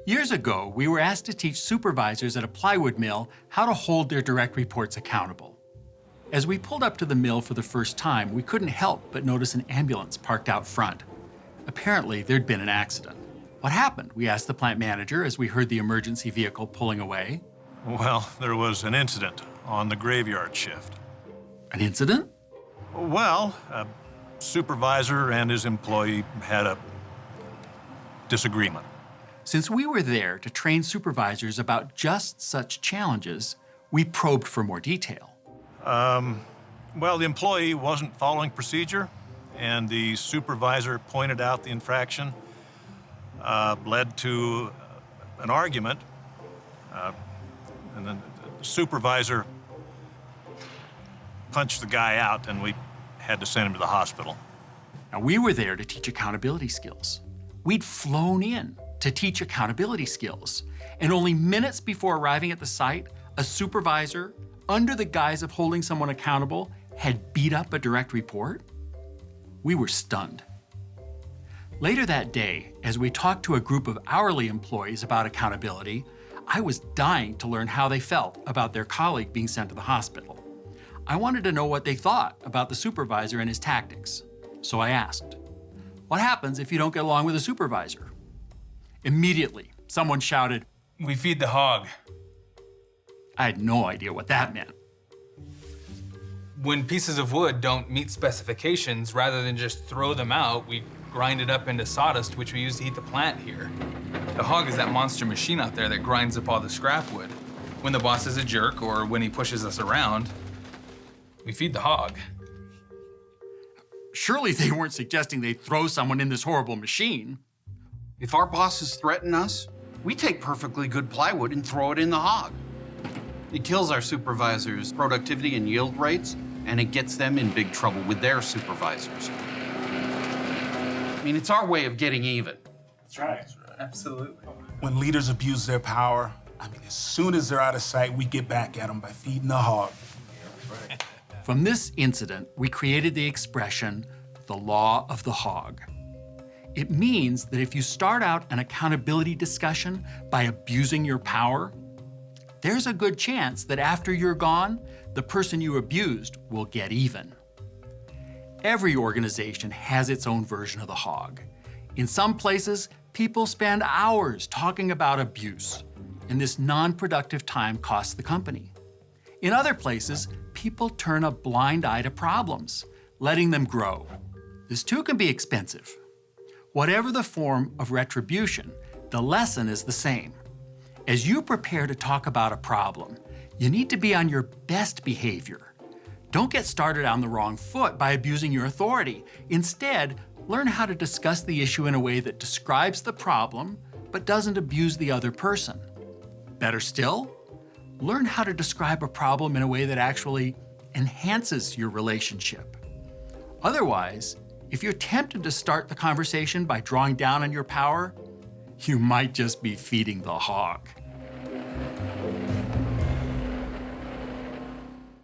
Years ago, we were asked to teach supervisors at a plywood mill how to hold their direct reports accountable. As we pulled up to the mill for the first time, we couldn't help but notice an ambulance parked out front. Apparently, there'd been an accident. What happened? We asked the plant manager as we heard the emergency vehicle pulling away. Well, there was an incident on the graveyard shift. An incident? Well, a supervisor and his employee had a disagreement. Since we were there to train supervisors about just such challenges, we probed for more detail. Well, the employee wasn't following procedure, and the supervisor pointed out the infraction, led to an argument, and then the supervisor punched the guy out, and we had to send him to the hospital. Now, we were there to teach accountability skills. We'd flown in to teach accountability skills, and only minutes before arriving at the site, a supervisor, under the guise of holding someone accountable, had beat up a direct report? We were stunned. Later that day, as we talked to a group of hourly employees about accountability, I was dying to learn how they felt about their colleague being sent to the hospital. I wanted to know what they thought about the supervisor and his tactics. So I asked, "What happens if you don't get along with a supervisor?" Immediately, someone shouted, "We feed the hog." I had no idea what that meant. When pieces of wood don't meet specifications, rather than just throw them out, we grind it up into sawdust, which we use to heat the plant here. The hog is that monster machine out there that grinds up all the scrap wood. When the boss is a jerk or when he pushes us around, we feed the hog. Surely they weren't suggesting they'd throw someone in this horrible machine. If our bosses threaten us, we take perfectly good plywood and throw it in the hog. It kills our supervisors' productivity and yield rates, and it gets them in big trouble with their supervisors. I mean, it's our way of getting even. That's right. Absolutely. When leaders abuse their power, as soon as they're out of sight, we get back at them by feeding the hog. From this incident, we created the expression, the law of the hog. It means that if you start out an accountability discussion by abusing your power, there's a good chance that after you're gone, the person you abused will get even. Every organization has its own version of the hog. In some places, people spend hours talking about abuse, and this non-productive time costs the company. In other places, people turn a blind eye to problems, letting them grow. This too can be expensive. Whatever the form of retribution, the lesson is the same. As you prepare to talk about a problem, you need to be on your best behavior. Don't get started on the wrong foot by abusing your authority. Instead, learn how to discuss the issue in a way that describes the problem, but doesn't abuse the other person. Better still, learn how to describe a problem in a way that actually enhances your relationship. Otherwise, if you're tempted to start the conversation by drawing down on your power, you might just be feeding the hog.